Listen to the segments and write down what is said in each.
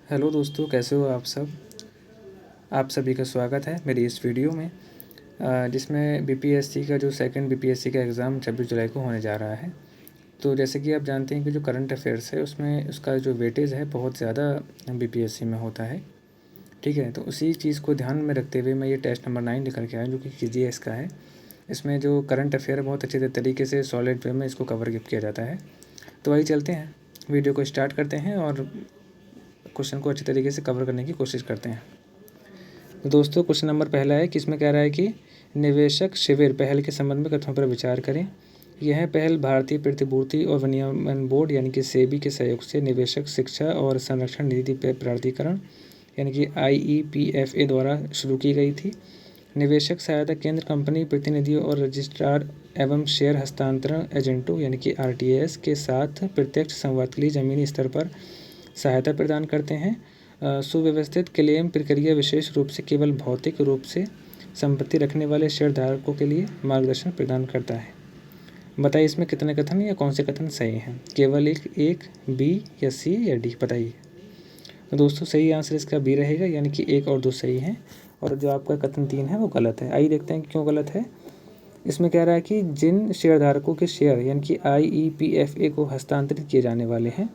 Hello दोस्तों, कैसे हो आप सब। आप सभी का स्वागत है मेरी इस वीडियो में, जिसमें बीपीएससी का जो सेकंड बीपीएससी का एग्ज़ाम 26 जुलाई को होने जा रहा है। तो जैसे कि आप जानते हैं कि जो करंट अफेयर्स है उसमें उसका जो वेटेज है बहुत ज़्यादा बीपीएससी में होता है। ठीक है, तो उसी चीज़ को ध्यान में रखते हुए मैं ये टेस्ट नंबर 9 निकल के आया जो कि केजीएस का है। इसमें जो करंट अफेयर बहुत अच्छे तरीके से सॉलिड वे में इसको कवर किया जाता है। तो वही चलते हैं, वीडियो को स्टार्ट करते हैं और क्वेश्चन को अच्छे तरीके से कवर करने की कोशिश करते हैं। तो दोस्तों, क्वेश्चन नंबर पहला है कि इसमें कह रहा है कि निवेशक शिविर पहल के संबंध में कथनों पर विचार करें। यह पहल भारतीय प्रतिभूति और विनियमन बोर्ड यानी कि सेबी के सहयोग से निवेशक शिक्षा और संरक्षण नीति प्राधिकरण यानी कि IEPFA द्वारा शुरू की गई थी। निवेशक सहायता केंद्र कंपनी प्रतिनिधियों और रजिस्ट्रार एवं शेयर हस्तांतरण एजेंटों यानी कि RTS के साथ प्रत्यक्ष संवाद के लिए ज़मीनी स्तर पर सहायता प्रदान करते हैं। सुव्यवस्थित क्लेम प्रक्रिया विशेष रूप से केवल भौतिक रूप से संपत्ति रखने वाले शेयरधारकों के लिए मार्गदर्शन प्रदान करता है। बताइए इसमें कितने कथन या कौन से कथन सही हैं। केवल एक बी या सी या डी बताइए। तो दोस्तों, सही आंसर इसका बी रहेगा, यानी कि 1 और 2 सही हैं और जो आपका कथन 3 है वो गलत है। आइए देखते हैं क्यों गलत है। इसमें कह रहा है कि जिन शेयरधारकों के शेयर यानी कि IEPFA को हस्तांतरित किए जाने वाले हैं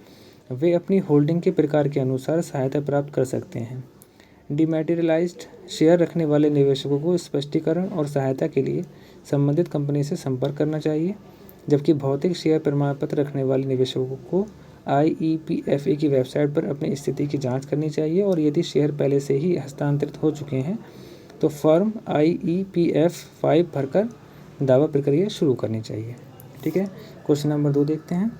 वे अपनी होल्डिंग के प्रकार के अनुसार सहायता प्राप्त कर सकते हैं। डिमैटेरियलाइज्ड शेयर रखने वाले निवेशकों को स्पष्टीकरण और सहायता के लिए संबंधित कंपनी से संपर्क करना चाहिए, जबकि भौतिक शेयर प्रमाण पत्र रखने वाले निवेशकों को IEPFA की वेबसाइट पर अपनी स्थिति की जांच करनी चाहिए और यदि शेयर पहले से ही हस्तांतरित हो चुके हैं तो फर्म IEPF 5 भरकर दावा प्रक्रिया शुरू करनी चाहिए। ठीक है, क्वेश्चन नंबर 2 देखते हैं।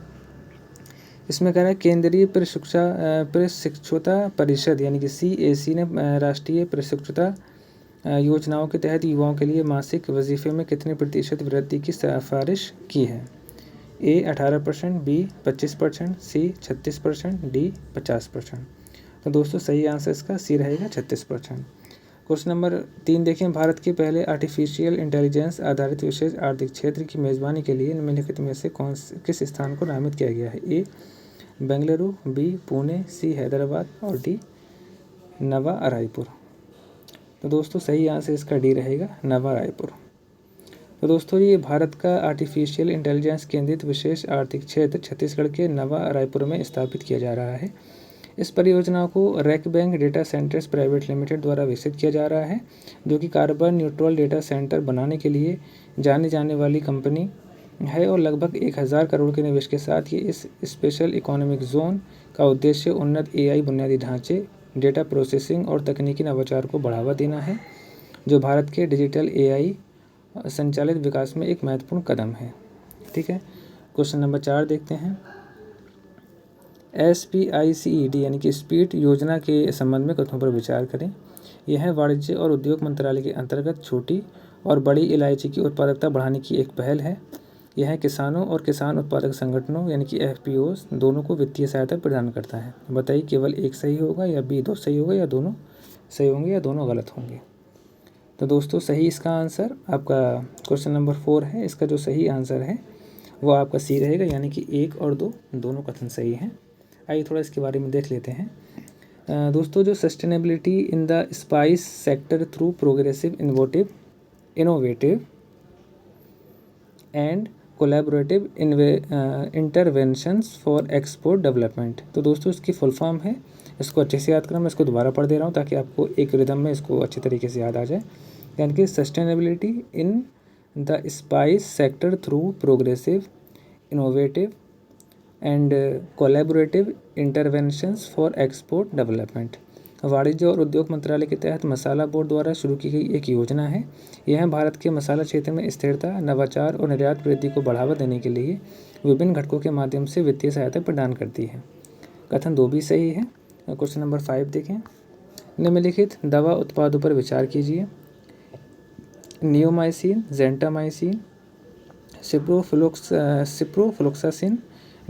इसमें कह रहा है केंद्रीय प्रशिक्षुता परिषद यानी कि CAC ने राष्ट्रीय प्रशिक्षुता योजनाओं के तहत युवाओं के लिए मासिक वजीफे में कितने प्रतिशत वृद्धि की सिफारिश की है। A 18%, B 25%, C 36%, D 50%। तो दोस्तों, सही आंसर इसका सी रहेगा 36%। क्वेश्चन नंबर 3 देखें। भारत के पहले आर्टिफिशियल इंटेलिजेंस आधारित विशेष आर्थिक क्षेत्र की मेज़बानी के लिए निम्नलिखित में से किस स्थान को नामित किया गया है। A Bengaluru, B Pune, C Hyderabad और D नवा रायपुर। तो दोस्तों, सही आंसर इसका डी रहेगा, नवा रायपुर। तो दोस्तों, ये भारत का आर्टिफिशियल इंटेलिजेंस केंद्रित विशेष आर्थिक क्षेत्र छत्तीसगढ़ के नवा रायपुर में स्थापित किया जा रहा है। इस परियोजना को रैकबैंक डेटा सेंटर्स प्राइवेट लिमिटेड द्वारा विकसित किया जा रहा है, जो कि कार्बन न्यूट्रल डेटा सेंटर बनाने के लिए जानी जाने वाली कंपनी है और लगभग 1000 करोड़ के निवेश के साथ ये इस स्पेशल इकोनॉमिक जोन का उद्देश्य उन्नत AI बुनियादी ढांचे, डेटा प्रोसेसिंग और तकनीकी नवाचार को बढ़ावा देना है, जो भारत के डिजिटल AI संचालित विकास में एक महत्वपूर्ण कदम है। ठीक है, क्वेश्चन नंबर 4 देखते हैं। SPICED यानी कि स्पीड योजना के संबंध में कथनों पर विचार करें। यह वाणिज्य और उद्योग मंत्रालय के अंतर्गत छोटी और बड़ी इलायची की उत्पादकता बढ़ाने की एक पहल है। यह किसानों और किसान उत्पादक संगठनों यानी कि FPOs दोनों को वित्तीय सहायता प्रदान करता है। बताइए केवल एक सही होगा या B 2 सही होगा या दोनों सही होंगे या दोनों गलत होंगे। तो दोस्तों, सही इसका आंसर आपका क्वेश्चन नंबर 4 है। इसका जो सही आंसर है वो आपका C रहेगा, यानी कि 1 और 2 दोनों कथन सही हैं। आइए थोड़ा इसके बारे में देख लेते हैं। दोस्तों, जो sustainability in the spice sector through progressive innovative and collaborative interventions for export development. तो दोस्तों, इसकी फुल फॉर्म है, इसको अच्छे से याद करना। मैं इसको दोबारा पढ़ दे रहा हूँ ताकि आपको एक रिदम में इसको अच्छे तरीके से याद आ जाए। यानी कि sustainability in the spice sector through progressive innovative and collaborative interventions for export development वाणिज्य और उद्योग मंत्रालय के तहत मसाला बोर्ड द्वारा शुरू की गई एक योजना है। यह भारत के मसाला क्षेत्र में स्थिरता, नवाचार और निर्यात वृद्धि को बढ़ावा देने के लिए विभिन्न घटकों के माध्यम से वित्तीय सहायता प्रदान करती है। कथन 2 भी सही है। क्वेश्चन नंबर 5 देखें। निम्नलिखित दवा उत्पादों पर विचार कीजिए। Neomycin, gentamicin, ciprofloxacin,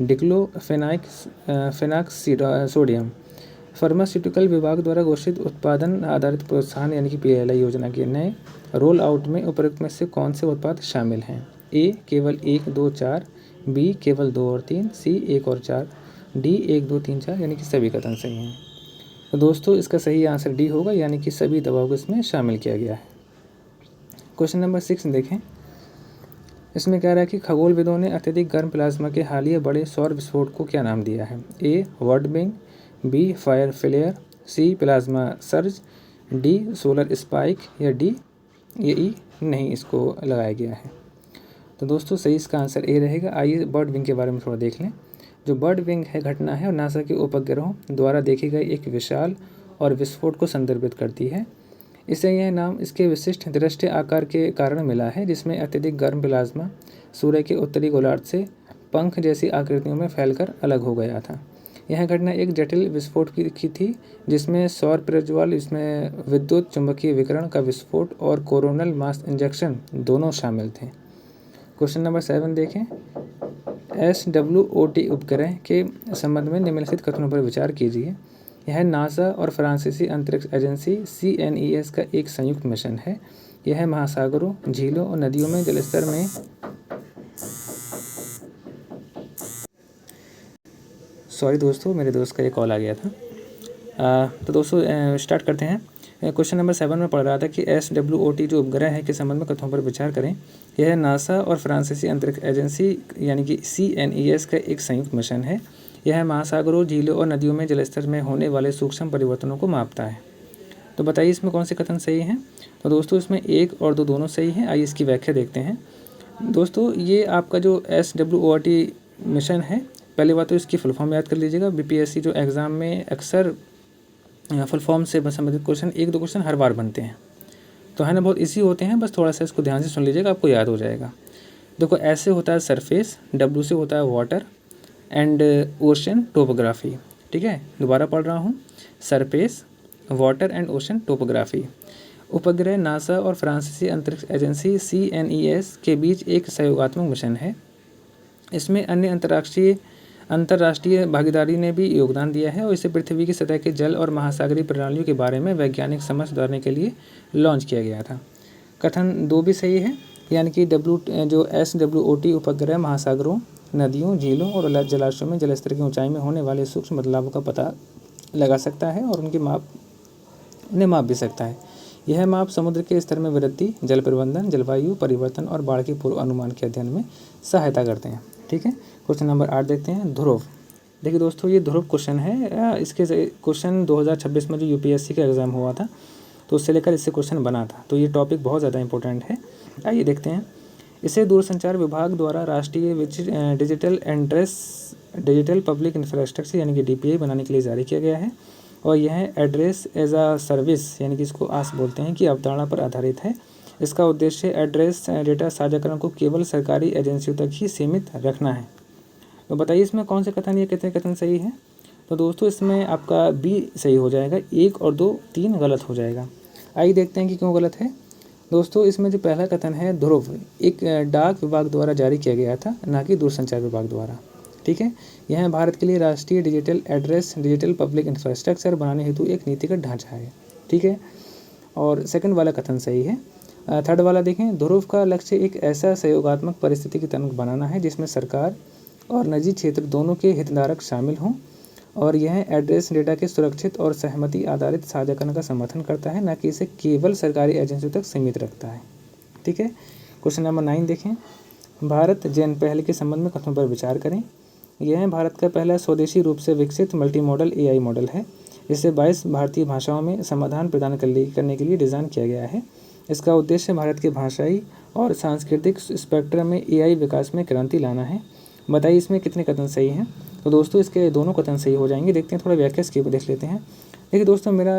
diclofenac sodium. Pharmaceutical विभाग द्वारा घोषित उत्पादन आधारित प्रोत्साहन यानी कि PLI योजना के नए रोल आउट में उपरोक्त में से कौन से उत्पाद शामिल हैं। A केवल 1, 2, 4, B केवल 2 और 3, C 1 और 4, D 1, 2, 3, 4 यानी कि सभी कथन सही हैं। तो दोस्तों इसका सही आंसर डी होगा, यानी कि सभी दवाओं को इसमें शामिल किया गया है। क्वेश्चन नंबर 6 देखें। इसमें कह रहा है कि खगोलविदों ने अत्यधिक गर्म प्लाज्मा के हालिया बड़े सौर विस्फोट को क्या नाम दिया है? A world bing, B fire flare, C plasma surge, D solar spike या डी ये ई नहीं इसको लगाया गया है। तो दोस्तों सही इसका आंसर ए रहेगा। आइए बर्ड विंग के बारे में थोड़ा देख लें। जो बर्ड विंग है घटना है और नासा के उपग्रहों द्वारा देखी गई एक विशाल और विस्फोट को संदर्भित करती है। इसे यह नाम इसके विशिष्ट दृष्टि आकार के कारण मिला है, जिसमें अत्यधिक गर्म प्लाज्मा सूर्य के उत्तरी गोलार्ध से पंख जैसी आकृतियों में फैलकर अलग हो गया था। यह घटना एक जटिल विस्फोट की थी, जिसमें सौर प्रज्वल, इसमें विद्युत चुंबकीय विकिरण का विस्फोट और कोरोनल मास इंजेक्शन दोनों शामिल थे। क्वेश्चन नंबर 7 देखें। SWOT उपग्रह के संबंध में निम्नलिखित कथनों पर विचार कीजिए। यह नासा और फ्रांसीसी अंतरिक्ष एजेंसी CNES का एक संयुक्त मिशन है। यह महासागरों, झीलों और नदियों में जलस्तर में सॉरी दोस्तों, मेरे दोस्त का एक कॉल आ गया था। तो दोस्तों स्टार्ट करते हैं। क्वेश्चन नंबर 7 में पढ़ रहा था कि SWOT जो उपग्रह है के संबंध में कथनों पर विचार करें। यह नासा और फ्रांसीसी अंतरिक्ष एजेंसी यानी कि CNES का एक संयुक्त मिशन है। यह महासागरों, झीलों और नदियों में जलस्तर में होने वाले सूक्ष्म परिवर्तनों को मापता है। तो बताइए इसमें कौन से कथन सही हैं? तो दोस्तों इसमें 1 और 2 दोनों सही हैं। आइए इसकी व्याख्या देखते हैं। दोस्तों ये आपका जो SWOT मिशन है, पहली बात तो इसकी फुल फॉर्म याद कर लीजिएगा। BPSC जो एग्ज़ाम में अक्सर फुल फॉर्म से संबंधित क्वेश्चन 1-2 क्वेश्चन हर बार बनते हैं, तो है ना, बहुत इजी होते हैं। बस थोड़ा सा इसको ध्यान से सुन लीजिएगा, आपको याद हो जाएगा। देखो ऐसे होता है सरफेस, W से होता है वाटर एंड ओशन टोपोग्राफी। ठीक है, दोबारा पढ़ रहा हूँ। Surface, water and ocean topography. उपग्रह नासा और फ्रांसीसी अंतरिक्ष एजेंसी CNES के बीच एक सहयोगात्मक मिशन है। इसमें अन्य अंतर्राष्ट्रीय भागीदारी ने भी योगदान दिया है और इसे पृथ्वी की सतह के जल और महासागरीय प्रणालियों के बारे में वैज्ञानिक समझ सुधारने के लिए लॉन्च किया गया था। कथन 2 भी सही है, यानी कि जो SWOT उपग्रह महासागरों, नदियों, झीलों और जलाशयों में जलस्तर की ऊंचाई में होने वाले सूक्ष्म बदलावों का पता लगा सकता है और उन्हें माप भी सकता है। यह माप समुद्र के स्तर में वृद्धि, जल प्रबंधन, जलवायु परिवर्तन और बाढ़ के पूर्व अनुमान के अध्ययन में सहायता करते हैं। ठीक है, क्वेश्चन नंबर 8 देखते हैं। ध्रुव। देखिए दोस्तों ये ध्रुव क्वेश्चन है। इसके क्वेश्चन 2026 में जो UPSC का एग्ज़ाम हुआ था, तो उससे लेकर इससे क्वेश्चन बना था, तो ये टॉपिक बहुत ज़्यादा इंपॉर्टेंट है। आइए देखते हैं। इसे दूरसंचार विभाग द्वारा राष्ट्रीय डिजिटल पब्लिक इंफ्रास्ट्रक्चर यानी कि DPI बनाने के लिए जारी किया गया है और यह एड्रेस एज अ सर्विस यानी कि इसको आस बोलते हैं कि अवधारणा पर आधारित है। इसका उद्देश्य एड्रेस डेटा साझाकरण को केवल सरकारी एजेंसियों तक ही सीमित रखना है। तो बताइए इसमें कौन से कथन या कितने कथन सही है? तो दोस्तों इसमें आपका B सही हो जाएगा, 1 और 2, 3 गलत हो जाएगा। आइए देखते हैं कि क्यों गलत है। दोस्तों इसमें जो पहला कथन है ध्रुव एक डाक विभाग द्वारा जारी किया गया था, ना कि दूरसंचार विभाग द्वारा। ठीक है, यह भारत के लिए राष्ट्रीय डिजिटल पब्लिक इंफ्रास्ट्रक्चर बनाने हेतु एक नीतिगत ढांचा है। ठीक है, और सेकंड वाला कथन सही है। थर्ड वाला देखें, ध्रुव का लक्ष्य एक ऐसा सहयोगात्मक परिस्थितिकी तंत्र बनाना है जिसमें सरकार और निजी क्षेत्र दोनों के हितधारक शामिल हों और यह एड्रेस डेटा के सुरक्षित और सहमति आधारित साझाकरण का समर्थन करता है, न कि इसे केवल सरकारी एजेंसियों तक सीमित रखता है। ठीक है, क्वेश्चन नंबर 9 देखें। भारत जेन पहल के संबंध में कथनों पर विचार करें। यह भारत का पहला स्वदेशी रूप से विकसित मल्टी मॉडल AI मॉडल है, जिसे 22 भारतीय भाषाओं में समाधान प्रदान करने के लिए डिज़ाइन किया गया है। इसका उद्देश्य भारत के भाषाई और सांस्कृतिक स्पेक्ट्रम में AI विकास में क्रांति लाना है। बताइए इसमें कितने कथन सही हैं? तो दोस्तों इसके दोनों कथन सही हो जाएंगे। देखते हैं, थोड़ा व्याख्या इसकी देख लेते हैं। देखिए दोस्तों मेरा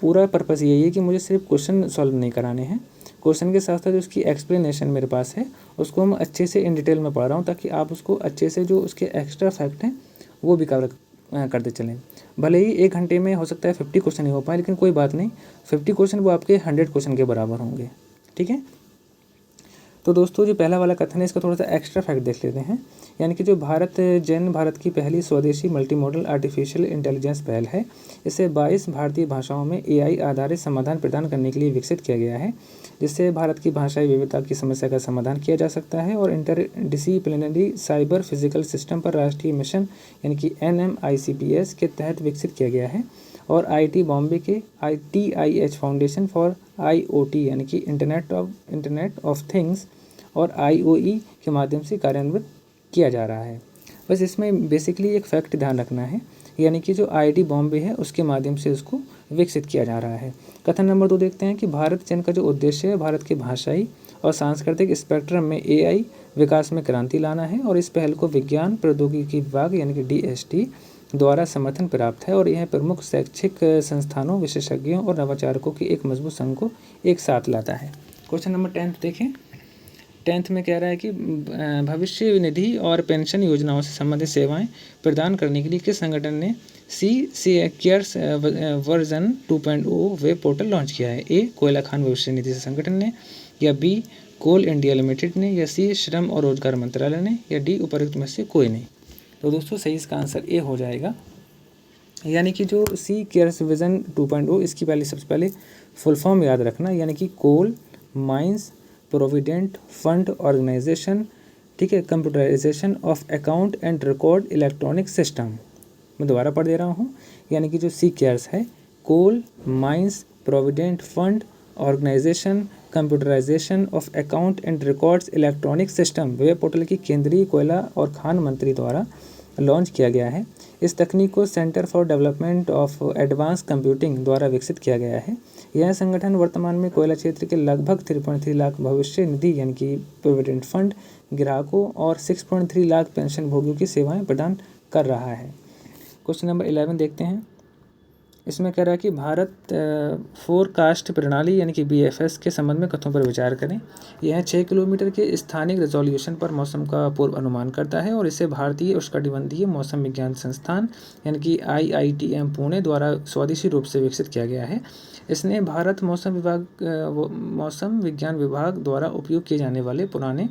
पूरा पर्पस यही है कि मुझे सिर्फ क्वेश्चन सॉल्व नहीं कराने हैं, क्वेश्चन के साथ साथ जो उसकी एक्सप्लेनेशन मेरे पास है उसको मैं अच्छे से इन डिटेल में पढ़ रहा हूँ, ताकि आप उसको अच्छे से जो उसके एक्स्ट्रा फैक्ट हैं वो भी कवर करते चलें। भले ही 1 घंटे में हो सकता है 50 क्वेश्चन नहीं हो पाए, लेकिन कोई बात नहीं, 50 क्वेश्चन वो आपके 100 क्वेश्चन के बराबर होंगे। ठीक है, तो दोस्तों जो पहला वाला कथन है इसका थोड़ा सा एक्स्ट्रा फैक्ट देख लेते हैं। यानी कि जो भारत की पहली स्वदेशी मल्टी मॉडल आर्टिफिशियल इंटेलिजेंस पहल है, इसे 22 भारतीय भाषाओं में AI आधारित समाधान प्रदान करने के लिए विकसित किया गया है, जिससे भारत की भाषाई विविधता की समस्या का समाधान किया जा सकता है और इंटरडिसिप्लिनरी साइबर फिजिकल सिस्टम पर राष्ट्रीय मिशन यानी कि NMICPS के तहत विकसित किया गया है और IIT बॉम्बे के ITIH फाउंडेशन फॉर IoT यानी कि इंटरनेट ऑफ थिंग्स और IOE के माध्यम से कार्यान्वित किया जा रहा है। बस इसमें बेसिकली एक फैक्ट ध्यान रखना है, यानी कि जो IIT बॉम्बे है उसके माध्यम से उसको विकसित किया जा रहा है। कथन नंबर 2 देखते हैं कि भारत चयन का जो उद्देश्य है भारत के भाषाई और सांस्कृतिक स्पेक्ट्रम में AI विकास में क्रांति लाना है और इस पहल को विज्ञान प्रौद्योगिकी विभाग यानी कि DST द्वारा समर्थन प्राप्त है और यह प्रमुख शैक्षिक संस्थानों, विशेषज्ञों और नवाचारकों की एक मजबूत संघ को एक साथ लाता है। क्वेश्चन नंबर 10 देखें। 10th में कह रहा है कि भविष्य निधि और पेंशन योजनाओं से संबंधित सेवाएं प्रदान करने के लिए किस संगठन ने cares version 2.0 web portal launch किया है? A कोयला खान भविष्य निधि संगठन ने, या B कोल इंडिया लिमिटेड ने, या C श्रम और रोजगार मंत्रालय ने, या D उपरोक्त में से कोई नहीं। तो दोस्तों सही इसका आंसर A हो जाएगा, यानी कि जो C केयर्स विजन 2.0 इसकी पहले सबसे पहले फुल फॉर्म याद रखना, यानी कि coal mines provident fund organisation, ठीक है, computerisation of account and record electronic system. मैं दोबारा पढ़ दे रहा हूँ, यानी कि जो C केयर्स है coal mines provident fund organisation computerisation of account and records electronic system web portal की केंद्रीय कोयला और खान मंत्री द्वारा लॉन्च किया गया है। इस तकनीक को centre for development of advance computing द्वारा विकसित किया गया है। यह संगठन वर्तमान में कोयला क्षेत्र के लगभग 3.3 लाख भविष्य निधि यानी कि प्रोविडेंट फंड ग्राहकों और 6.3 लाख पेंशन भोगियों की सेवाएं प्रदान कर रहा है। क्वेश्चन नंबर 11 देखते हैं। इसमें कह रहा है कि भारत फोरकास्ट प्रणाली यानी कि BFS के संबंध में कथनों पर विचार करें। यह 6 किलोमीटर के स्थानिक रेजोल्यूशन पर मौसम का पूर्व अनुमान करता है और इसे भारतीय उष्णकटिबंधीय मौसम विज्ञान संस्थान यानी कि IITM पुणे द्वारा स्वदेशी रूप से विकसित किया गया है। इसने भारत मौसम विज्ञान विभाग द्वारा उपयोग किए जाने वाले पुराने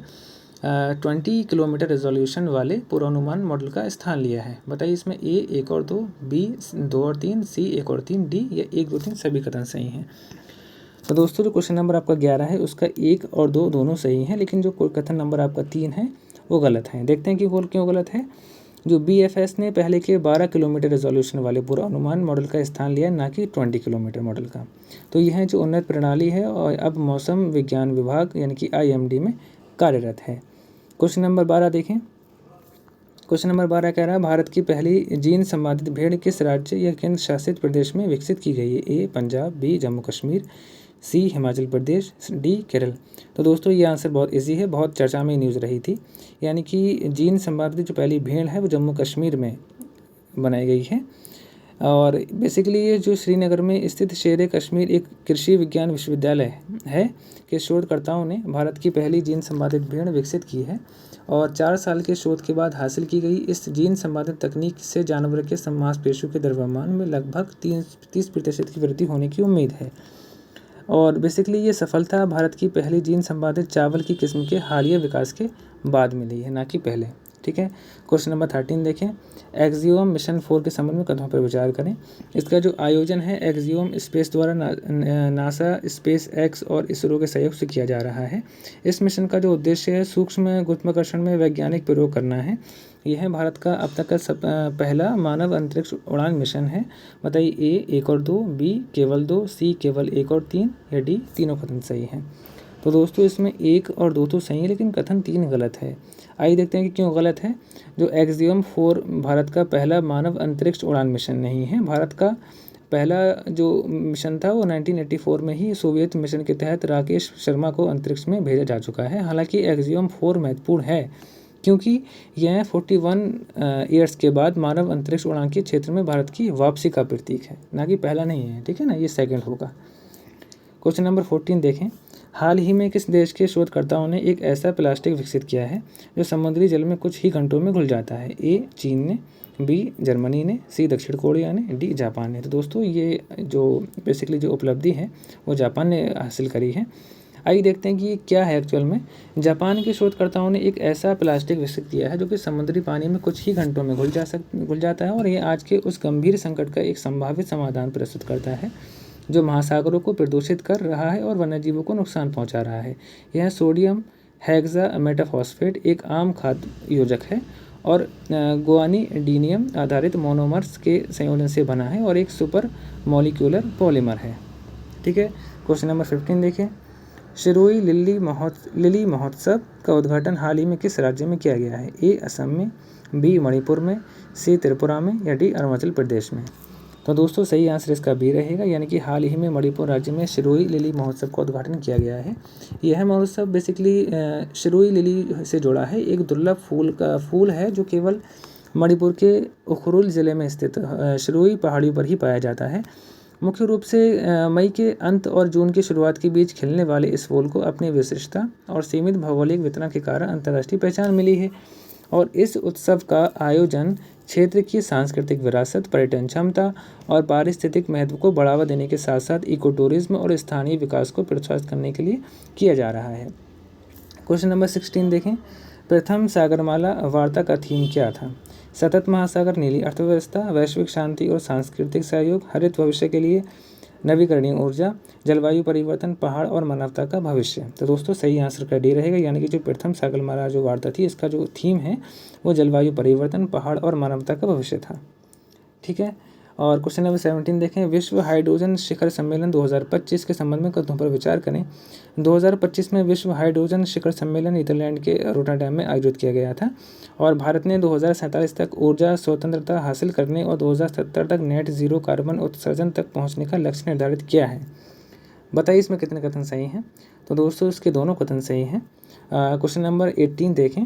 20 किलोमीटर रेजोल्यूशन वाले पूर्वानुमान मॉडल का स्थान लिया है। बताइए इसमें A 1 और 2, B 2 और 3, C 1 और 3, D या 1 2 3 सभी कथन सही हैं। तो दोस्तों जो क्वेश्चन नंबर आपका 11 है उसका 1 और 2 दोनों सही हैं, लेकिन जो कथन नंबर आपका 3 है वो गलत है। देखते हैं कि वो क्यों गलत है। जो BFS ने पहले के 12 किलोमीटर रेजोल्यूशन वाले पूर्वानुमान मॉडल का स्थान लिया, ना कि 20 किलोमीटर मॉडल का। तो यह जो उन्नत प्रणाली है और अब मौसम विज्ञान विभाग यानी कि IMD में कार्यरत है। क्वेश्चन नंबर 12 देखें। क्वेश्चन नंबर 12 कह रहा है भारत की पहली जीन संवर्धित भेड़ किस राज्य या केंद्र शासित प्रदेश में विकसित की गई है? A Punjab, B Jammu Kashmir, C Himachal Pradesh, D Kerala. तो दोस्तों ये आंसर बहुत इजी है, बहुत चर्चा में न्यूज़ रही थी। यानी कि जीन संवर्धित जो पहली भेड़ है वो जम्मू कश्मीर में बनाई गई है और बेसिकली ये जो श्रीनगर में स्थित शेर कश्मीर एक कृषि विज्ञान विश्वविद्यालय है के शोधकर्ताओं ने भारत की पहली जीन संवर्धित भेड़ विकसित की है और 4 साल के शोध के बाद हासिल की गई इस जीन संवर्धित तकनीक से जानवर के मांसपेशियों के द्रव्यमान में लगभग 30% की वृद्धि होने की उम्मीद है। और बेसिकली ये सफलता भारत की पहली जीन संवर्धित चावल की किस्म के हालिया विकास के बाद मिली है, ना कि पहले। ठीक है। क्वेश्चन नंबर 13 देखें। एक्सियोम मिशन 4 के संबंध में कथनों पर विचार करें। इसका जो आयोजन है एक्सियोम स्पेस द्वारा नासा, स्पेस एक्स और इसरो के सहयोग से किया जा रहा है। इस मिशन का जो उद्देश्य है सूक्ष्म गुरुत्वाकर्षण में वैज्ञानिक प्रयोग करना है। यह भारत का अब तक का पहला मानव अंतरिक्ष उड़ान मिशन है। बताइए A 1 और 2, B केवल 2, C केवल 1 और 3 या D तीनों कथन सही हैं। तो दोस्तों इसमें 1 और 2 तो सही है लेकिन कथन 3 गलत है। आइए देखते हैं कि क्यों गलत है। जो एक्सियोम 4 भारत का पहला मानव अंतरिक्ष उड़ान मिशन नहीं है। भारत का पहला जो मिशन था वो 1984 में ही सोवियत मिशन के तहत राकेश शर्मा को अंतरिक्ष में भेजा जा चुका है। हालांकि एक्सियोम 4 महत्वपूर्ण है क्योंकि यह 41 ईयर्स के बाद मानव अंतरिक्ष उड़ान के क्षेत्र में भारत की वापसी का प्रतीक है, ना कि पहला नहीं है। ठीक है ना, ये सेकंड होगा। क्वेश्चन नंबर 14 देखें। हाल ही में किस देश के शोधकर्ताओं ने एक ऐसा प्लास्टिक विकसित किया है जो समुद्री जल में कुछ ही घंटों में घुल जाता है? A चीन ने, B जर्मनी ने, C दक्षिण कोरिया ने, D जापान ने। तो दोस्तों ये जो बेसिकली जो उपलब्धि है वो जापान ने हासिल करी है। आइए देखते हैं कि क्या है एक्चुअल में। जापान के शोधकर्ताओं ने एक ऐसा प्लास्टिक विकसित किया है जो कि समुद्री पानी में कुछ ही घंटों में घुल जाता है और ये आज के उस गंभीर संकट का एक संभावित समाधान प्रस्तुत करता है जो महासागरों को प्रदूषित कर रहा है और वन्यजीवों को नुकसान पहुंचा रहा है। यह सोडियम हेक्सा मेटाफॉस्फेट एक आम खाद्य योजक है और गुआनिडीनियम आधारित मोनोमर्स के संयोजन से बना है और एक सुपर मॉलिक्यूलर पॉलीमर है। ठीक है। क्वेश्चन नंबर 15 देखें। सिरोही लिली महोत्सव का उद्घाटन हाल ही में किस राज्य में किया गया है? ए असम में, बी मणिपुर में, सी त्रिपुरा में या डी अरुणाचल प्रदेश में? तो दोस्तों सही आंसर इसका बी रहेगा, यानी कि हाल ही में मणिपुर राज्य में सिरोही लिली महोत्सव का उद्घाटन किया गया है। यह महोत्सव बेसिकली सिरोही लिली से जुड़ा है। एक दुर्लभ फूल है जो केवल मणिपुर के उखरुल जिले में स्थित सिरोही पहाड़ियों पर ही पाया जाता है। मुख्य रूप से मई के अंत और जून की शुरुआत के बीच खिलने वाले इस फूल को अपनी विशिष्टता और सीमित भौगोलिक वितरण के कारण अंतर्राष्ट्रीय पहचान मिली है और इस उत्सव का आयोजन क्षेत्र की सांस्कृतिक विरासत, पर्यटन क्षमता और पारिस्थितिक महत्व को बढ़ावा देने के साथ साथ इको टूरिज्म और स्थानीय विकास को प्रोत्साहित करने के लिए किया जा रहा है। क्वेश्चन नंबर 16 देखें। प्रथम सागरमाला वार्ता का थीम क्या था? सतत महासागर, नीली अर्थव्यवस्था, वैश्विक शांति और सांस्कृतिक सहयोग, हरित भविष्य के लिए, नवीकरणीय ऊर्जा, जलवायु परिवर्तन, पहाड़ और मानवता का भविष्य। तो दोस्तों सही आंसर का डी रहेगा, यानी कि जो प्रथम सागरमाला जो वार्ता थी इसका जो थीम है वो जलवायु परिवर्तन, पहाड़ और मानवता का भविष्य था। ठीक है। और क्वेश्चन नंबर 17 देखें। विश्व हाइड्रोजन शिखर सम्मेलन 2025 के संबंध में कथनों पर विचार करें। 2025 में विश्व हाइड्रोजन शिखर सम्मेलन नीदरलैंड के रोटरडैम में आयोजित किया गया था और भारत ने 2047 तक ऊर्जा स्वतंत्रता हासिल करने और 2070 तक नेट जीरो कार्बन उत्सर्जन तक पहुंचने का लक्ष्य निर्धारित किया है। बताइए इसमें कितने कथन सही हैं? तो दोस्तों इसके दोनों कथन सही हैं। क्वेश्चन नंबर 18 देखें।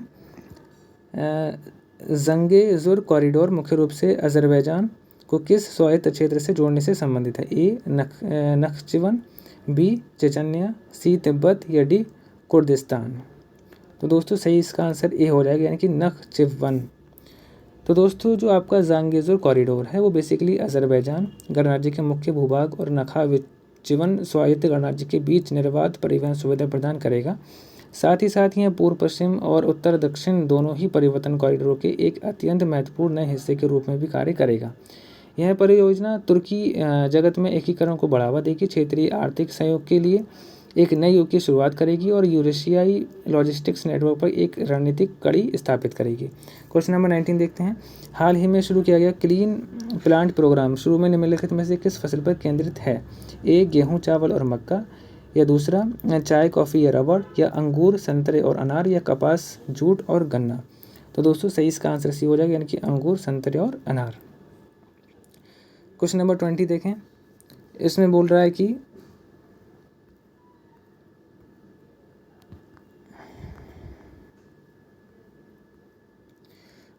जंगेजुर कॉरिडोर मुख्य रूप से अजरबैजान को किस स्वायत्त क्षेत्र से जोड़ने से संबंधित है? ए नख्चिवन, बी चेचन्या, सी तिब्बत या डी कुर्दिस्तान? तो दोस्तों सही इसका आंसर ए हो जाएगा, यानी कि नख्चिवन। तो दोस्तों जो आपका जांगेजुर कॉरिडोर है वो बेसिकली अजरबैजान गणराज्य के मुख्य भूभाग और नखाविचिवन स्वायत्त गणराज्य के बीच निर्बाध परिवहन सुविधा प्रदान करेगा। साथ ही साथ यह पूर्व पश्चिम और उत्तर दक्षिण दोनों ही परिवर्तन कॉरिडोर के एक अत्यंत महत्वपूर्ण नए हिस्से के रूप में भी कार्य करेगा। यह परियोजना तुर्की जगत में एकीकरण को बढ़ावा देगी, क्षेत्रीय आर्थिक सहयोग के लिए एक नए युग की शुरुआत करेगी और यूरेशियाई लॉजिस्टिक्स नेटवर्क पर एक रणनीतिक कड़ी स्थापित करेगी। क्वेश्चन नंबर 19 देखते हैं। हाल ही में शुरू किया गया क्लीन प्लांट प्रोग्राम शुरू में निम्नलिखित में से किस फसल पर केंद्रित है? ए गेहूँ, चावल और मक्का, या दूसरा चाय, कॉफ़ी या रबड़, या अंगूर, संतरे और अनार, या कपास, जूट और गन्ना? तो दोस्तों सही इसका आंसर सी हो जाएगा, यानी कि अंगूर, संतरे और अनार। क्वेश्चन नंबर 20 देखें। इसमें बोल रहा है कि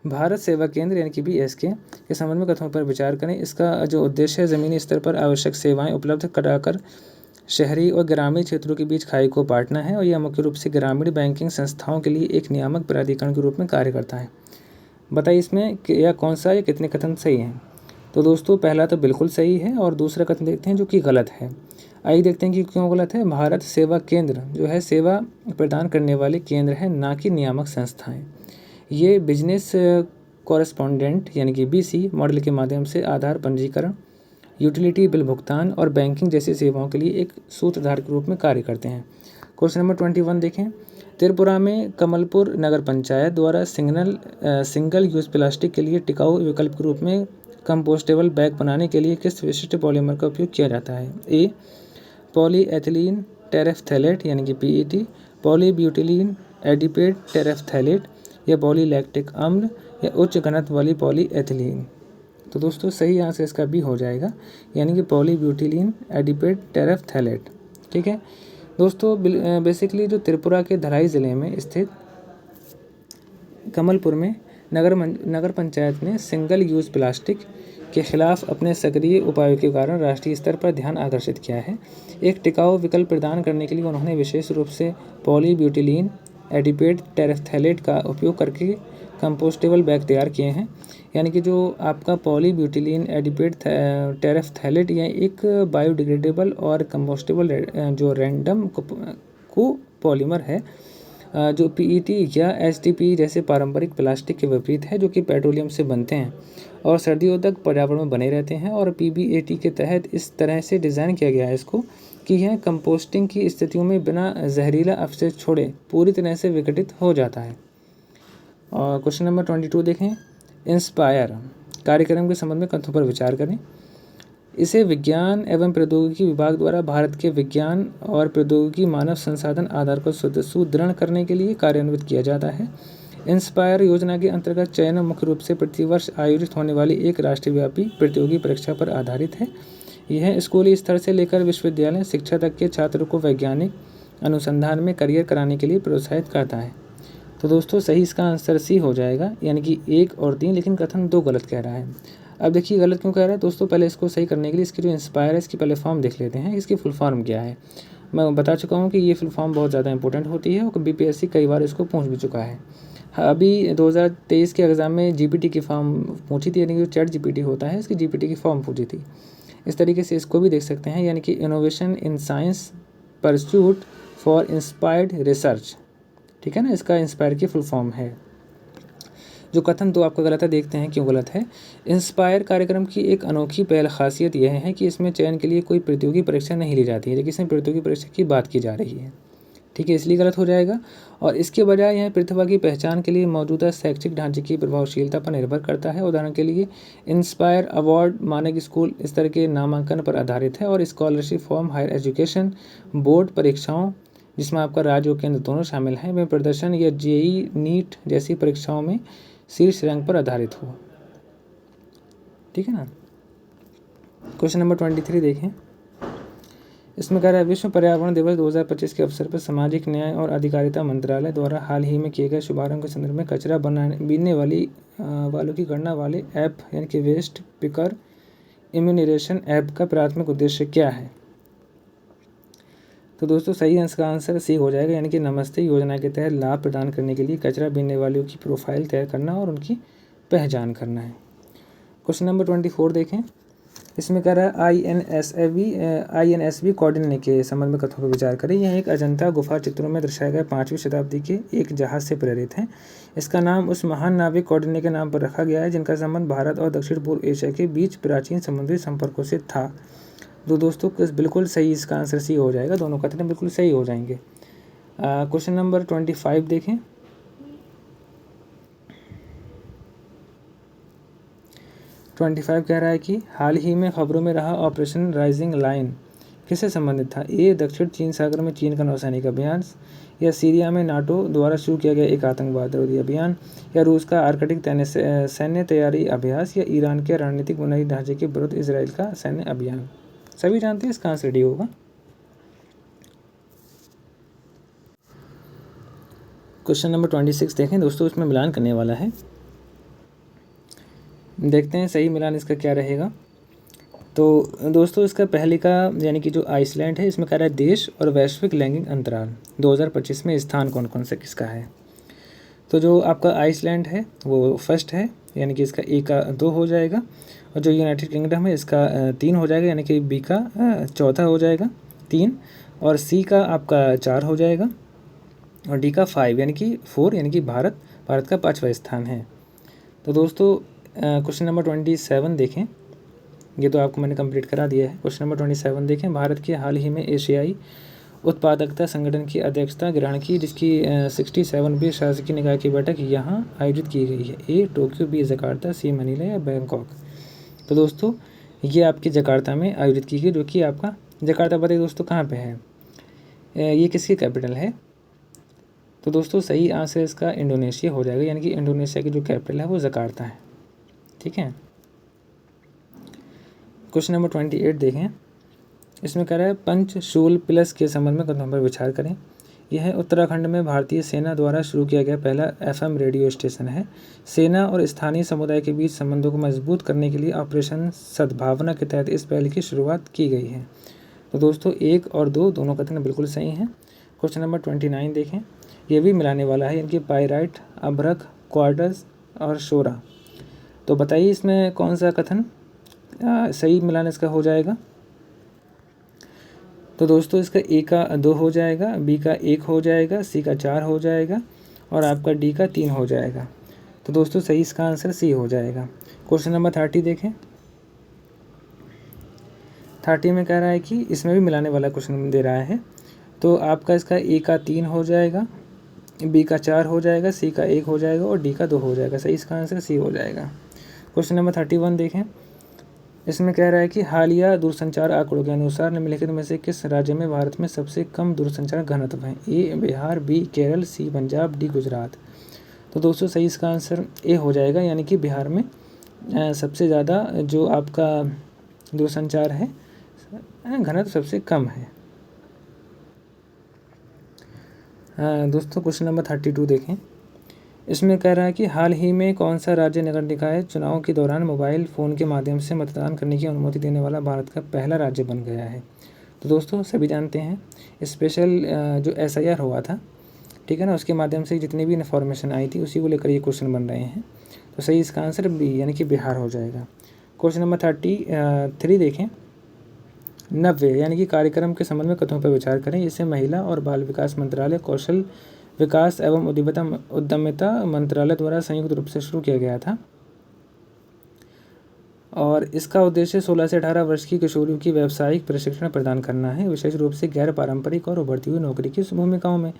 भारत सेवा केंद्र यानी कि BSK के संबंध में कथनों पर विचार करें। इसका जो उद्देश्य है ज़मीनी स्तर पर आवश्यक सेवाएं उपलब्ध कराकर शहरी और ग्रामीण क्षेत्रों के बीच खाई को बांटना है और यह मुख्य रूप से ग्रामीण बैंकिंग संस्थाओं के लिए एक नियामक प्राधिकरण के रूप में कार्य करता है। बताइए इसमें या कौन सा या कितने कथन सही हैं? तो दोस्तों पहला तो बिल्कुल सही है और दूसरा कथन देखते हैं जो कि गलत है। आइए देखते हैं कि क्यों गलत है। भारत सेवा केंद्र जो है सेवा प्रदान करने वाले केंद्र है, ना कि नियामक संस्थाएं। ये बिजनेस कॉरेस्पॉन्डेंट यानी कि BC मॉडल के माध्यम से आधार पंजीकरण, यूटिलिटी बिल भुगतान और बैंकिंग जैसी सेवाओं के लिए एक सूत्रधार के रूप में कार्य करते हैं। क्वेश्चन नंबर 21 देखें। त्रिपुरा में कमलपुर नगर पंचायत द्वारा सिंगल यूज़ प्लास्टिक के लिए टिकाऊ विकल्प के रूप में कंपोस्टेबल बैग बनाने के लिए किस विशिष्ट पॉलीमर का उपयोग किया जाता है? ए पॉलीएथिलीन टेरेफ्थैलेट यानी कि PET, पॉलीब्यूटिलीन एडिपेट टेरेफ्थैलेट, या पॉलीलैक्टिक अम्ल, या उच्च घनत्व वाली पॉलीएथिलीन? तो दोस्तों सही आंसर इसका बी हो जाएगा, यानी कि पॉलीब्यूटिलीन एडिपेट टेरेफ्थैलेट। ठीक है दोस्तों। बेसिकली जो त्रिपुरा के धलाई ज़िले में स्थित कमलपुर में नगर पंचायत ने सिंगल यूज़ प्लास्टिक के खिलाफ अपने सक्रिय उपायों के कारण राष्ट्रीय स्तर पर ध्यान आकर्षित किया है। एक टिकाऊ विकल्प प्रदान करने के लिए उन्होंने विशेष रूप से पॉलीब्यूटिलीन एडिपेट टेरेफ्थैलेट का उपयोग करके कंपोस्टेबल बैग तैयार किए हैं। यानी कि जो आपका पॉलीब्यूटिलीन एडिपेट टेरेफ्थैलेट यह एक बायोडिग्रेडेबल और कंपोस्टेबल जो रैंडम को पॉलीमर है जो PET या HDPE जैसे पारंपरिक प्लास्टिक के विपरीत है, जो कि पेट्रोलियम से बनते हैं और सर्दियों तक पर्यावरण में बने रहते हैं। और PBAT के तहत इस तरह से डिज़ाइन किया गया है इसको कि यह कंपोस्टिंग की स्थितियों में बिना जहरीला अवशेष छोड़े पूरी तरह से विघटित हो जाता है। और क्वेश्चन नंबर 22 देखें, इंस्पायर कार्यक्रम के संबंध में कथनों पर विचार करें। इसे विज्ञान एवं प्रौद्योगिकी विभाग द्वारा भारत के विज्ञान और प्रौद्योगिकी मानव संसाधन आधार को सुदृढ़ करने के लिए कार्यान्वित किया जाता है। इंस्पायर योजना के अंतर्गत चयन मुख्य रूप से प्रतिवर्ष आयोजित होने वाली एक राष्ट्रव्यापी प्रतियोगी परीक्षा पर आधारित है। यह स्कूली स्तर से लेकर विश्वविद्यालय शिक्षा तक के छात्रों को वैज्ञानिक अनुसंधान में करियर कराने के लिए प्रोत्साहित करता है। तो दोस्तों सही इसका आंसर सी हो जाएगा, यानी कि 1 और 3, लेकिन कथन 2 गलत कह रहा है। अब देखिए गलत क्यों कह रहा है दोस्तों, पहले इसको सही करने के लिए इसकी जो इंस्पायर है इसकी पहले फॉर्म देख लेते हैं, इसकी फुल फॉर्म क्या है। मैं बता चुका हूँ कि ये फुल फॉर्म बहुत ज़्यादा इंपॉर्टेंट होती है और बीपीएससी कई बार इसको पूछ भी चुका है। अभी 2023 के एग्ज़ाम में जीपीटी की फॉर्म पूछी थी, यानी कि जो चैट जीपीटी होता है इसकी जीपीटी की फॉर्म पूछी थी। इस तरीके से इसको भी देख सकते हैं, यानी कि innovation in science pursuit for inspired research, ठीक है ना, इसका इंस्पायर की फुल फॉर्म है। जो कथन 2 आपका गलत है, देखते हैं क्यों गलत है। इंस्पायर कार्यक्रम की एक अनोखी पहल खासियत यह है कि इसमें चयन के लिए कोई प्रतियोगी परीक्षा नहीं ली जाती है, लेकिन इसमें प्रतियोगी परीक्षा की बात की जा रही है, ठीक है, इसलिए गलत हो जाएगा। और इसके बजाय यह प्रतिभा की पहचान के लिए मौजूदा शैक्षिक ढांचे की प्रभावशीलता पर निर्भर करता है। उदाहरण के लिए इंस्पायर अवार्ड मानक स्कूल इस तरह के नामांकन पर आधारित है और scholarship form higher education board परीक्षाओं, जिसमें आपका राज्य और केंद्र दोनों शामिल हैं, में प्रदर्शन या जेई नीट जैसी परीक्षाओं में शीर्ष रैंक पर आधारित हो, ठीक है ना। क्वेश्चन नंबर 23 देखें, इसमें कह रहा है विश्व पर्यावरण दिवस 2025 के अवसर पर सामाजिक न्याय और अधिकारिता मंत्रालय द्वारा हाल ही में किए गए शुभारंभ के संदर्भ में कचरा बीनने वालों की गणना वाले ऐप यानी कि वेस्ट पिकर इम्यूनरेशन ऐप का प्राथमिक उद्देश्य क्या है। तो दोस्तों सही इसका आंसर सी हो जाएगा, यानी कि नमस्ते योजना के तहत लाभ प्रदान करने के लिए कचरा बीनने वालों की प्रोफाइल तैयार करना और उनकी पहचान करना है। क्वेश्चन नंबर 24 देखें, इसमें कह रहा है INSV कॉर्डिनेट के संबंध में कथनों पर विचार करें। यह एक अजंता गुफा चित्रों में दर्शाए गए 5वीं शताब्दी के एक जहाज से प्रेरित है। इसका नाम उस महान नाविक कॉर्डिनेट के नाम पर रखा गया है जिनका संबंध भारत और दक्षिण पूर्व एशिया के बीच प्राचीन समुद्री संपर्कों से था। तो दोस्तों बिल्कुल सही इसका आंसर सी हो जाएगा, दोनों कथन बिल्कुल सही हो जाएंगे। क्वेश्चन नंबर 25 देखें, 25 कह रहा है कि हाल ही में खबरों में रहा ऑपरेशन राइजिंग लाइन किससे संबंधित था। ए दक्षिण चीन सागर में चीन का नौसैनिक अभियान, या सीरिया में नाटो द्वारा शुरू किया गया एक आतंकवाद विरोधी अभियान, या रूस का आर्कटिक सैन्य तैयारी अभ्यास, या ईरान के रणनीतिक बुनियादी ढांचे के विरुद्ध इसराइल का सैन्य अभियान। सभी जानते हैं इसका आंसर डी होगा। क्वेश्चन नंबर 26 देखें दोस्तों, इसमें मिलान करने वाला है, देखते हैं सही मिलान इसका क्या रहेगा। तो दोस्तों इसका पहले का यानी कि जो आइसलैंड है, इसमें कह रहा है देश और वैश्विक लैंगिक अंतराल 2025 में स्थान कौन कौन सा किसका है। तो जो आपका आइसलैंड है वो फर्स्ट है, यानी कि इसका ए का 2 हो जाएगा, और जो यूनाइटेड किंगडम है इसका 3 हो जाएगा, यानी कि बी का चौथा हो जाएगा 3, और सी का आपका 4 हो जाएगा, और डी का 5 यानी कि 4, यानी कि भारत का 5वां स्थान है। तो दोस्तों क्वेश्चन नंबर 27 देखें, ये तो आपको मैंने कंप्लीट करा दिया है। क्वेश्चन नंबर 27 देखें, भारत के हाल ही में एशियाई उत्पादकता संगठन की अध्यक्षता ग्रहण की, जिसकी 67वीं शासकीय निकाय की बैठक यहाँ आयोजित की गई है। ए टोक्यो, बी जकार्ता, सी मनीला, या बैंकॉक। तो दोस्तों ये आपकी जकार्ता में आयोजित की गई, जो कि आपका जकार्ता पता है दोस्तों कहाँ पे है, ये किसकी कैपिटल है। तो दोस्तों सही आंसर इसका इंडोनेशिया हो जाएगा, यानी कि इंडोनेशिया की जो कैपिटल है वो जकार्ता है, ठीक है। क्वेश्चन नंबर 28 देखें, इसमें कह रहा है पंचशूल प्लस के संबंध में कथनों पर विचार करें। यह उत्तराखंड में भारतीय सेना द्वारा शुरू किया गया पहला FM रेडियो स्टेशन है। सेना और स्थानीय समुदाय के बीच संबंधों को मजबूत करने के लिए ऑपरेशन सद्भावना के तहत इस पहल की शुरुआत की गई है। तो दोस्तों 1 और 2 दोनों कथन बिल्कुल सही हैं। क्वेश्चन नंबर 29 देखें, यह भी मिलाने वाला है, इनकी पायराइट, अभ्रक, क्वार्टर्स और शोरा। तो बताइए इसमें कौन सा कथन सही मिलान इसका हो जाएगा। तो दोस्तों इसका ए का 2 हो जाएगा, बी का 1 हो जाएगा, सी का 4 हो जाएगा, और आपका डी का 3 हो जाएगा। तो दोस्तों सही इसका आंसर सी हो जाएगा। क्वेश्चन नंबर 30 देखें, 30 में कह रहा है कि इसमें भी मिलाने वाला क्वेश्चन दे रहा है। तो आपका इसका ए का 3 हो जाएगा, बी का 4 हो जाएगा, सी का 1 हो जाएगा और डी का 2 हो जाएगा। सही इसका आंसर सी हो जाएगा। क्वेश्चन नंबर 31 देखें। इसमें कह रहा है कि हालिया दूरसंचार आंकड़ों के अनुसार निम्नलिखित में से किस राज्य में भारत में सबसे कम दूरसंचार घनत्व है? ए बिहार, बी केरल, सी पंजाब, डी गुजरात। तो दोस्तों सही इसका आंसर ए हो जाएगा, यानी कि बिहार में सबसे ज़्यादा जो आपका दूरसंचार है घनत्व सबसे कम है। दोस्तों क्वेश्चन नंबर 32 देखें। इसमें कह रहा है कि हाल ही में कौन सा राज्य नगर निकाय चुनाव के दौरान मोबाइल फ़ोन के माध्यम से मतदान करने की अनुमति देने वाला भारत का पहला राज्य बन गया है? तो दोस्तों सभी जानते हैं स्पेशल जो SIR हुआ था, ठीक है ना, उसके माध्यम से जितनी भी इन्फॉर्मेशन आई थी उसी को लेकर ये क्वेश्चन बन रहे हैं। तो सही इसका आंसर बी यानी कि बिहार हो जाएगा। क्वेश्चन नंबर 33 देखें। नव्य यानी कि कार्यक्रम के संबंध में कथनों पर विचार करें। इसे महिला और बाल विकास मंत्रालय, कौशल विकास एवं उद्यमिता मंत्रालय द्वारा संयुक्त रूप से शुरू किया गया था और इसका उद्देश्य 16 से 18 वर्ष की किशोरियों की व्यावसायिक प्रशिक्षण प्रदान करना है, विशेष रूप से गैर पारंपरिक और उभरती हुई नौकरी की भूमिकाओं में।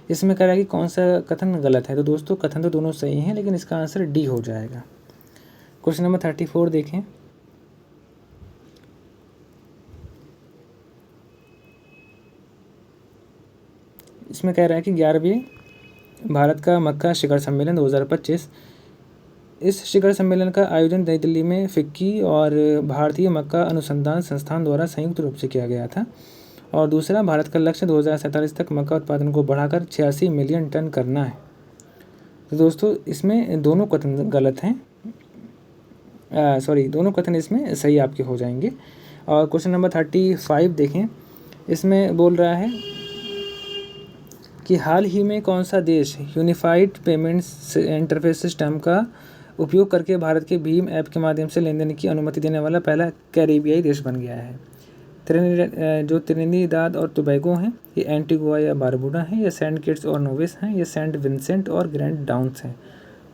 इसमें कह रहा है कि कौन सा कथन गलत है? तो दोस्तों कथन तो दोनों सही हैं, लेकिन इसका आंसर डी हो जाएगा। क्वेश्चन नंबर 34 देखें। इसमें कह रहा है कि 11वें भारत का मक्का शिखर सम्मेलन 2025, इस शिखर सम्मेलन का आयोजन नई दिल्ली में फिक्की और भारतीय मक्का अनुसंधान संस्थान द्वारा संयुक्त रूप से किया गया था। और दूसरा, भारत का लक्ष्य 2047 तक मक्का उत्पादन को बढ़ाकर 86 मिलियन टन करना है। तो दोस्तों इसमें दोनों कथन गलत हैं, दोनों कथन इसमें सही आपके हो जाएंगे। और क्वेश्चन नंबर 35 देखें। इसमें बोल रहा है कि हाल ही में कौन सा देश यूनिफाइड पेमेंट्स इंटरफेस सिस्टम का उपयोग करके भारत के भीम ऐप के माध्यम से लेन देन की अनुमति देने वाला पहला कैरिबियाई देश बन गया है? जो त्रिनिदाद और टोबैगो हैं, ये एंटीगुआ या बारबुडा हैं, या सेंट किट्स और नेविस हैं, या सेंट विंसेंट और ग्रैंड डाउन्स हैं?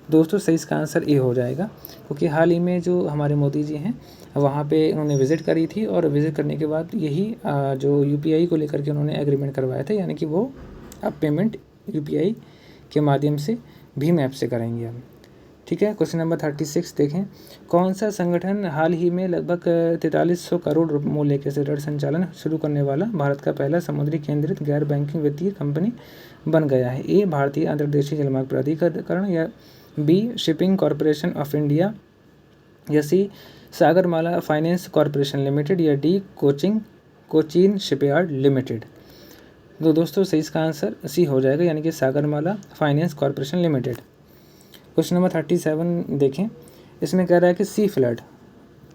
दोस्तों सही इसका आंसर ए हो जाएगा, क्योंकि हाल ही में जो हमारे मोदी जी हैं वहाँ पे उन्होंने विज़िट करी थी और विज़िट करने के बाद यही जो UPI को लेकर के उन्होंने एग्रीमेंट करवाया था, यानी कि वो अब पेमेंट UPI के माध्यम से भीम ऐप से करेंगे हम, ठीक है। क्वेश्चन नंबर 36 देखें। कौन सा संगठन हाल ही में लगभग 4300 करोड़ मूल्य के ऋण संचालन शुरू करने वाला भारत का पहला समुद्री केंद्रित गैर बैंकिंग वित्तीय कंपनी बन गया है? ए भारतीय अंतर्देशीय जलमार्ग प्राधिकरण, या B shipping corporation of India, या C Sagarmala finance corporation limited, या डी कोचीन शिपयार्ड लिमिटेड। तो दोस्तों सही इसका आंसर सी हो जाएगा, यानी कि Sagarmala finance corporation limited. Question number 37 देखें। इसमें कह रहा है कि सी फ्लड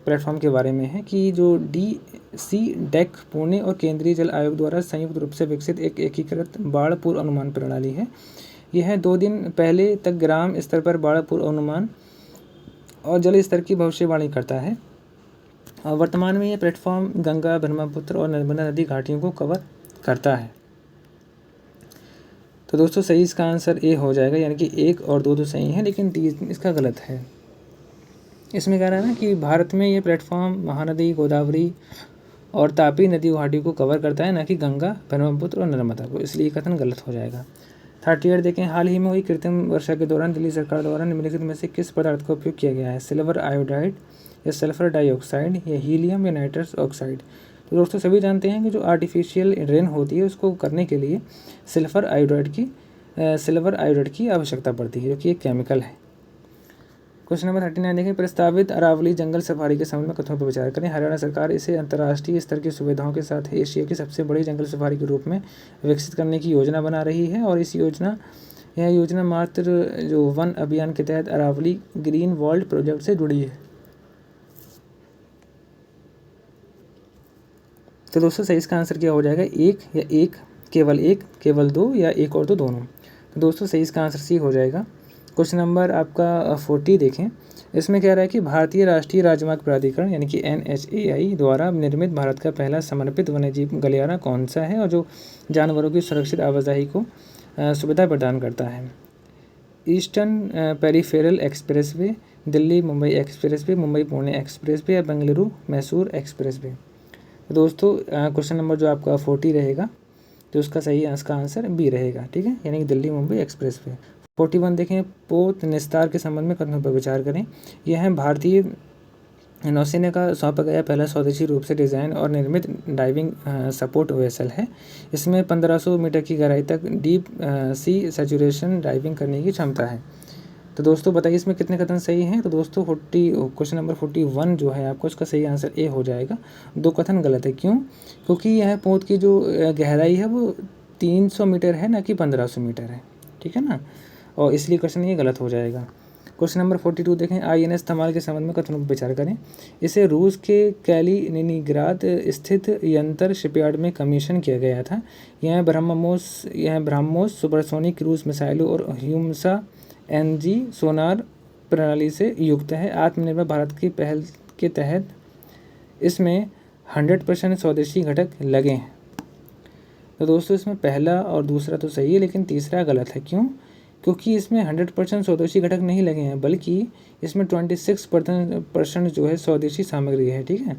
प्लेटफॉर्म के बारे में है कि जो DCDEC पुणे और केंद्रीय जल आयोग द्वारा संयुक्त रूप से विकसित एक एकीकृत बाढ़ पूर्व अनुमान प्रणाली है। यह 2 दिन पहले तक ग्राम स्तर पर बाढ़ पूर्व अनुमान और जल स्तर की भविष्यवाणी करता है। और वर्तमान में यह प्लेटफॉर्म गंगा, ब्रह्मपुत्र और नर्मदा नदी घाटियों को कवर करता है। तो दोस्तों सही इसका आंसर ए हो जाएगा, यानी कि 1 और 2 तो सही हैं, लेकिन 3 इसका गलत है। इसमें कह रहा है ना कि भारत में ये प्लेटफॉर्म महानदी, गोदावरी और तापी नदी घाटियों को कवर करता है, ना कि गंगा, ब्रह्मपुत्र और नर्मदा को, इसलिए कथन गलत हो जाएगा। 38 देखें। हाल ही में हुई कृत्रिम वर्षा के दौरान दिल्ली सरकार द्वारा निम्नलिखित में से किस पदार्थ का उपयोग किया गया है? सिल्वर आयोडाइड, या सल्फर डाइऑक्साइड, या हीलियम, या नाइट्रस ऑक्साइड? तो दोस्तों सभी जानते हैं कि जो आर्टिफिशियल रेन होती है उसको करने के लिए सिल्वर आयोडाइड की आवश्यकता पड़ती है, जो कि एक केमिकल है। क्वेश्चन नंबर 39 देखें। प्रस्तावित अरावली जंगल सफारी के संबंध में कथनों पर विचार करें। हरियाणा सरकार इसे अंतर्राष्ट्रीय स्तर की सुविधाओं के साथ एशिया की सबसे बड़ी जंगल सफारी के रूप में विकसित करने की योजना बना रही है और यह योजना मात्र जो वन अभियान के तहत अरावली ग्रीन वर्ल्ड प्रोजेक्ट से जुड़ी है। तो दोस्तों सही इसका आंसर क्या हो जाएगा? केवल दो, या 1 और 2 दोनों? तो दोस्तों सही इसका आंसर सी हो जाएगा। क्वेश्चन नंबर आपका 40 देखें। इसमें कह रहा है कि भारतीय राष्ट्रीय राजमार्ग प्राधिकरण यानी कि NHAI द्वारा निर्मित भारत का पहला समर्पित वन्यजीव गलियारा कौन सा है और जो जानवरों की सुरक्षित आवाजाही को सुविधा प्रदान करता है? Eastern peripheral expressway, Delhi Mumbai expressway, Mumbai Pune expressway, या बेंगलुरु मैसूर एक्सप्रेसवे? दोस्तों क्वेश्चन नंबर जो आपका 40 रहेगा तो उसका सही इसका आंसर बी रहेगा, ठीक है, यानी कि दिल्ली मुंबई एक्सप्रेस वे। 41 देखें, पोत निस्तार के संबंध में कथनों पर विचार करें। यह है भारतीय नौसेना का सौंपा गया पहला स्वदेशी रूप से डिज़ाइन और निर्मित डाइविंग सपोर्ट वेसल है। इसमें 1500 मीटर की गहराई तक डीप सी सैचुरेशन डाइविंग करने की क्षमता है। तो दोस्तों बताइए इसमें कितने कथन सही हैं। तो दोस्तों क्वेश्चन नंबर 41 जो है आपको उसका सही आंसर ए हो जाएगा। 2 कथन गलत है। क्यों? क्योंकि यह पोत की जो गहराई है वो 300 मीटर है, ना कि 1500 मीटर है, ठीक है ना, और इसलिए क्वेश्चन ये गलत हो जाएगा। क्वेश्चन नंबर 42 देखें, INS तमाल के संबंध में कथनों पर विचार करें। इसे रूस के कैलिनिग्राद स्थित यंत्र शिपयार्ड में कमीशन किया गया था। यह ब्रह्मोस सुपरसोनिक क्रूज मिसाइलों और ह्यूमसा NG सोनार प्रणाली से युक्त है। आत्मनिर्भर भारत की पहल के तहत इसमें 100% स्वदेशी घटक लगे हैं। तो दोस्तों इसमें पहला और दूसरा तो सही है, लेकिन तीसरा गलत है। क्यों? क्योंकि इसमें 100% स्वदेशी घटक नहीं लगे हैं, बल्कि इसमें 26% जो है स्वदेशी सामग्री है, ठीक है।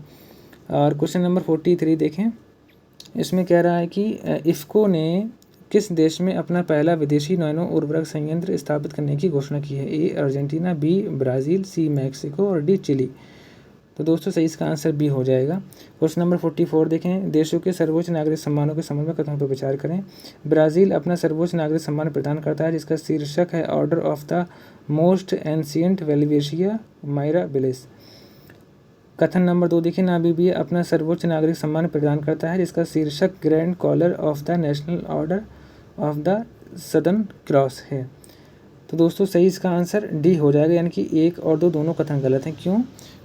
और क्वेश्चन नंबर 43 देखें, इसमें कह रहा है कि इफ़को ने किस देश में अपना पहला विदेशी नैनो उर्वरक संयंत्र स्थापित करने की घोषणा की है। ए अर्जेंटीना, बी ब्राज़ील, सी मैक्सिको और डी चिली। तो दोस्तों सही इसका आंसर बी हो जाएगा। क्वेश्चन नंबर 44 देखें, देशों के सर्वोच्च नागरिक सम्मानों के संबंध में कथनों पर विचार करें। ब्राज़ील अपना सर्वोच्च नागरिक सम्मान प्रदान करता है जिसका शीर्षक है order of the most ancient Welwitschia mirabilis. कथन नंबर 2 देखिए, नामीबिया अपना सर्वोच्च नागरिक सम्मान प्रदान करता है जिसका शीर्षक grand collar of the national order of the southern cross है। तो दोस्तों सही इसका आंसर डी हो जाएगा, यानी कि 1 और 2 दोनों कथन गलत हैं। क्यों?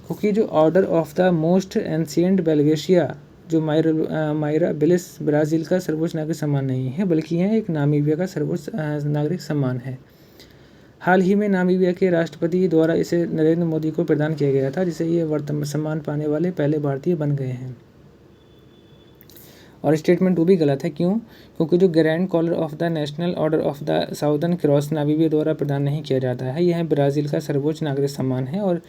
क्योंकि जो order of the most ancient Welwitschia जो माइराबिलिस ब्राज़ील का सर्वोच्च नागरिक सम्मान नहीं है, बल्कि यह एक नामीबिया का सर्वोच्च नागरिक सम्मान है। हाल ही में नामीबिया के राष्ट्रपति द्वारा इसे नरेंद्र मोदी को प्रदान किया गया था, जिसे ये वर्तमान सम्मान पाने वाले पहले भारतीय बन गए हैं। और स्टेटमेंट 2 भी गलत है। क्यों? क्योंकि जो Grand collar of the national order of the Southern Cross Namibia द्वारा प्रदान नहीं किया जाता है। यह ब्राज़ील का सर्वोच्च नागरिक सम्मान है और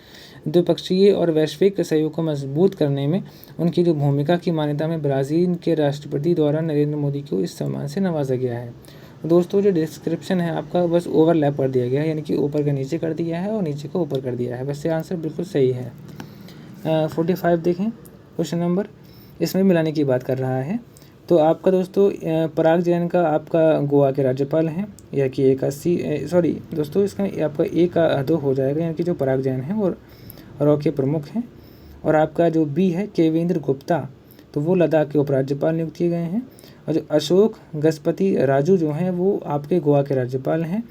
द्विपक्षीय और वैश्विक सहयोग को मजबूत करने में उनकी जो भूमिका की मान्यता में ब्राज़ील के राष्ट्रपति द्वारा नरेंद्र मोदी को इस सम्मान से नवाजा गया है। दोस्तों जो डिस्क्रिप्शन है आपका बस ओवरलैप कर दिया गया है, यानी कि ऊपर का नीचे कर दिया है और नीचे को ऊपर कर दिया है। वैसे आंसर बिल्कुल सही है। 45 देखें, क्वेश्चन नंबर इसमें मिलाने की बात कर रहा है। तो आपका दोस्तों पराग जैन का आपका गोवा के राज्यपाल हैं, या कि एक सॉरी दोस्तों इसका आपका एक दो हो जाएगा, यानी कि जो पराग जैन हैं वो रॉ के प्रमुख हैं। और आपका जो बी है केवेंद्र गुप्ता, तो वो लद्दाख के उपराज्यपाल नियुक्त किए गए हैं। और जो अशोक गजपति राजू जो हैं वो आपके गोवा के राज्यपाल हैं।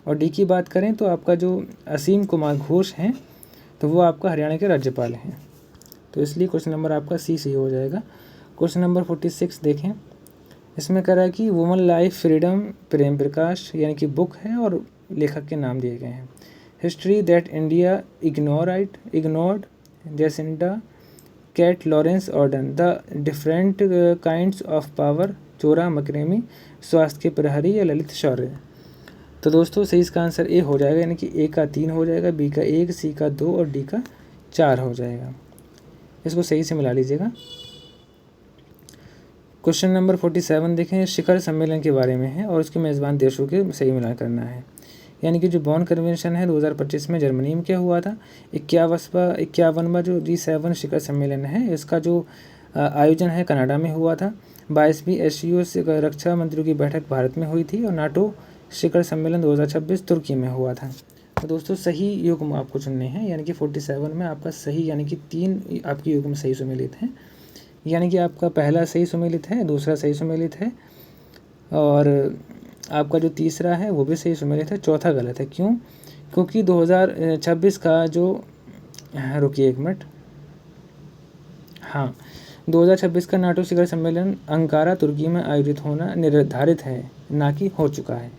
और डी की बात करें तो आपका जो असीम कुमार घोष हैं तो वो आपका हरियाणा के राज्यपाल हैं। तो इसलिए क्वेश्चन नंबर आपका सी सही हो जाएगा। क्वेश्चन नंबर 46 देखें, इसमें कह रहा है कि woman life freedom Prem Prakash यानी कि बुक है और लेखक के नाम दिए गए हैं। History that India ignored Jacinda Kate Laurence Ardern the different kinds of power चोरा मकरेमी स्वास्थ्य के प्रहरी या ललित शौर्य। तो दोस्तों सही इसका आंसर ए हो जाएगा, यानी कि ए का 3 हो जाएगा, बी का 1, सी का 2 और डी का 4 हो जाएगा। इसको सही से मिला लीजिएगा। क्वेश्चन नंबर 47 देखें, शिखर सम्मेलन के बारे में है और उसके मेज़बान देशों के सही मिलान करना है। यानी कि जो बॉन कन्वेंशन है 2025 में जर्मनी में क्या हुआ था। 51वां जो G7 शिखर सम्मेलन है इसका जो आयोजन है कनाडा में हुआ था। 22वीं SCO रक्षा मंत्रियों की बैठक भारत में हुई थी और नाटो शिखर सम्मेलन 2026 तुर्की में हुआ था। तो दोस्तों सही युग्म आपको चुनने हैं, यानी कि 47 में आपका सही यानी कि 3 आपकी युग्म सही सुमेलित हैं। यानी कि आपका पहला सही सुमेलित है, दूसरा सही सुमेलित है और आपका जो तीसरा है वो भी सही सुमेलित है, चौथा गलत है। क्यों? क्योंकि 2026 का जो रुकिए 1 मिनट, हाँ 2026 का नाटो शिखर सम्मेलन अंकारा तुर्की में आयोजित होना निर्धारित है, ना कि हो चुका है,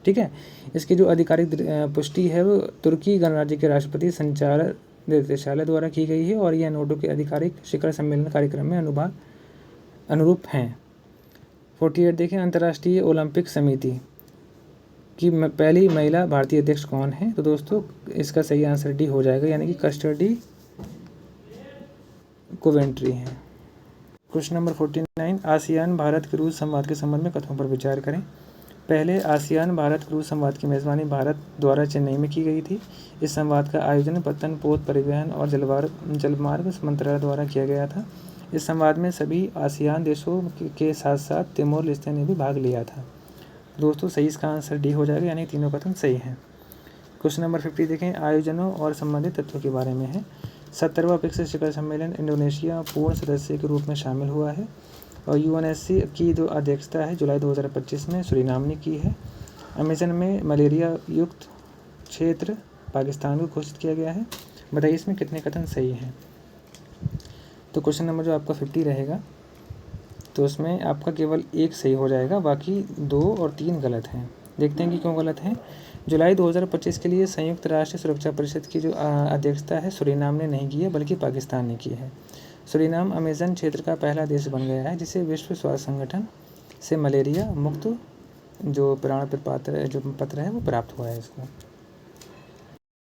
ठीक है। इसकी जो आधिकारिक पुष्टि है वो तुर्की गणराज्य के राष्ट्रपति संचार निर्देशालय द्वारा की गई है और यह नाटो के आधिकारिक शिखर सम्मेलन कार्यक्रम में अनुरूप हैं। 48 देखें, अंतर्राष्ट्रीय ओलंपिक समिति की पहली महिला भारतीय अध्यक्ष कौन है। तो दोस्तों इसका सही आंसर डी हो जाएगा, यानी कि कस्टडी कोवेंट्री है। क्वेश्चन नंबर 49, आसियान भारत के रूस संवाद के संबंध में कथनों पर विचार करें। पहले आसियान भारत रूस संवाद की मेज़बानी भारत द्वारा चेन्नई में की गई थी। इस संवाद का आयोजन पत्तन, पोत, परिवहन और जलमार्ग मंत्रालय द्वारा किया गया था। इस संवाद में सभी आसियान देशों के साथ साथ तिमोर लेस्ते ने भी भाग लिया था। दोस्तों सही इसका आंसर डी हो जाएगा, यानी तीनों कथन सही हैं। क्वेश्चन नंबर 50 देखें, आयोजनों और संबंधित तथ्यों के बारे में है। 70वां ब्रिक्स शिखर सम्मेलन इंडोनेशिया पूर्ण सदस्य के रूप में शामिल हुआ है और यूएनएससी की जो अध्यक्षता है जुलाई 2025 में सूरीनाम ने की है। अमेज़न में मलेरिया युक्त क्षेत्र पाकिस्तान को घोषित किया गया है। बताइए इसमें कितने कथन सही हैं। तो क्वेश्चन नंबर जो आपका 50 रहेगा, तो उसमें आपका केवल एक सही हो जाएगा, बाकी 2 और 3 गलत हैं। देखते हैं कि क्यों गलत हैं। जुलाई 2025 के लिए संयुक्त राष्ट्र सुरक्षा परिषद की जो अध्यक्षता है सूरीनाम ने नहीं की है, बल्कि पाकिस्तान ने की है। सूरीनाम अमेज़न क्षेत्र का पहला देश बन गया है जिसे विश्व स्वास्थ्य संगठन से मलेरिया मुक्त जो प्रमाण पत्र है वो प्राप्त हुआ है इसको।